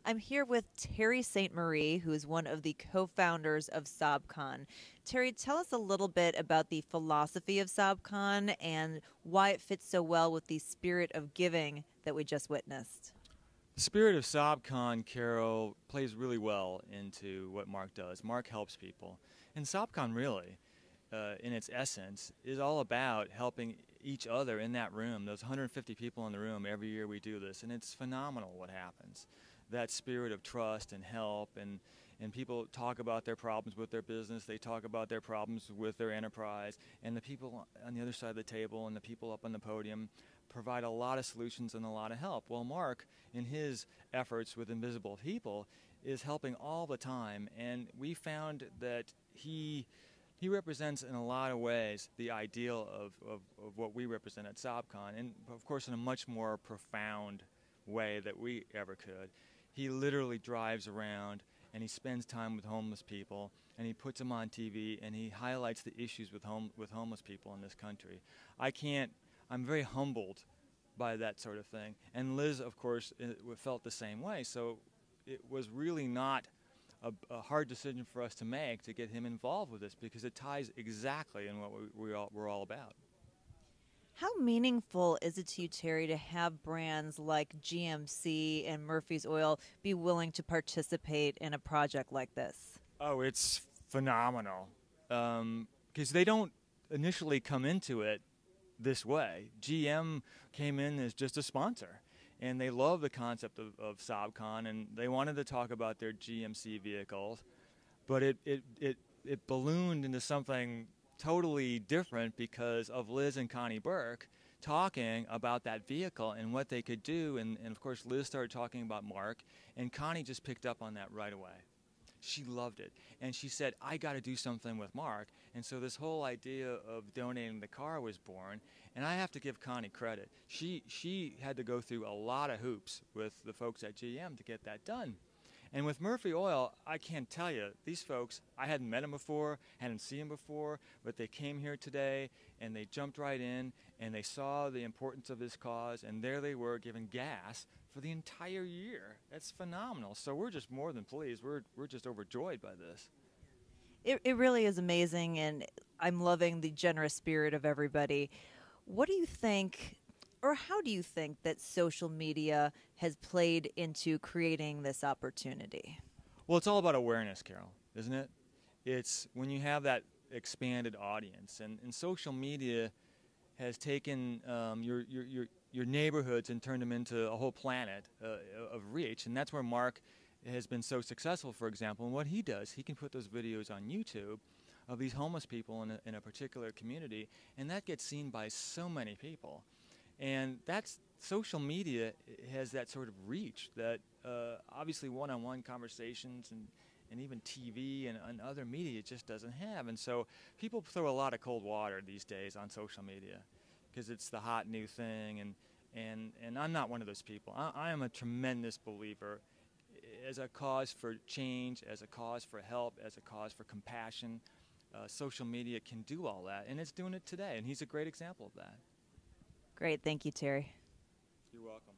I'm here with Terry St. Marie, who is one of the co-founders of SobCon. Terry, tell us a little bit about the philosophy of SobCon and why it fits so well with the spirit of giving that we just witnessed. The spirit of SobCon, Carol, plays really well into what Mark does. Mark helps people. And SobCon really, in its essence, is all about helping each other in that room, those 150 people in the room. Every year we do this, and it's phenomenal what happens. That spirit of trust and help, and people talk about their problems with their business, they talk about their problems with their enterprise, and the people on the other side of the table and the people up on the podium provide a lot of solutions and a lot of help. Well, Mark, in his efforts with Invisible People, is helping all the time, and we found that he represents in a lot of ways the ideal of what we represent at SobCon, and of course in a much more profound way that we ever could. He literally drives around and he spends time with homeless people and he puts them on TV and he highlights the issues with homeless people in this country. I can't, I'm very humbled by that sort of thing. And Liz, of course, felt the same way. So it was really not a hard decision for us to make to get him involved with this because it ties exactly in what we're all about. How meaningful is it to you, Terry, to have brands like GMC and Murphy's Oil be willing to participate in a project like this? Oh, it's phenomenal because they don't initially come into it this way. GM came in as just a sponsor, and they love the concept of SobCon, and they wanted to talk about their GMC vehicles, but it ballooned into something totally different because of Liz and Connie Burke talking about that vehicle and what they could do. And of course, Liz started talking about Mark, and Connie just picked up on that right away. She loved it. And she said, I got to do something with Mark. And so this whole idea of donating the car was born. And I have to give Connie credit. She had to go through a lot of hoops with the folks at GM to get that done. And with Murphy Oil, I can't tell you, these folks, I hadn't met them before, hadn't seen them before, but they came here today and they jumped right in and they saw the importance of this cause, and there they were giving gas for the entire year. That's phenomenal. So we're just more than pleased. We're just overjoyed by this. It really is amazing, and I'm loving the generous spirit of everybody. What do you think, or how do you think that social media has played into creating this opportunity? Well, it's all about awareness, Carol, isn't it? It's when you have that expanded audience, and social media has taken your neighborhoods and turned them into a whole planet of reach, and that's where Mark has been so successful. For example, and what he does, he can put those videos on YouTube of these homeless people in a particular community, and that gets seen by so many people. And that's social media has that sort of reach that obviously one-on-one conversations and even TV and other media just doesn't have. And so people throw a lot of cold water these days on social media because it's the hot new thing. And I'm not one of those people. I am a tremendous believer as a cause for change, as a cause for help, as a cause for compassion. Social media can do all that, and it's doing it today. And he's a great example of that. Great. Thank you, Terry. You're welcome.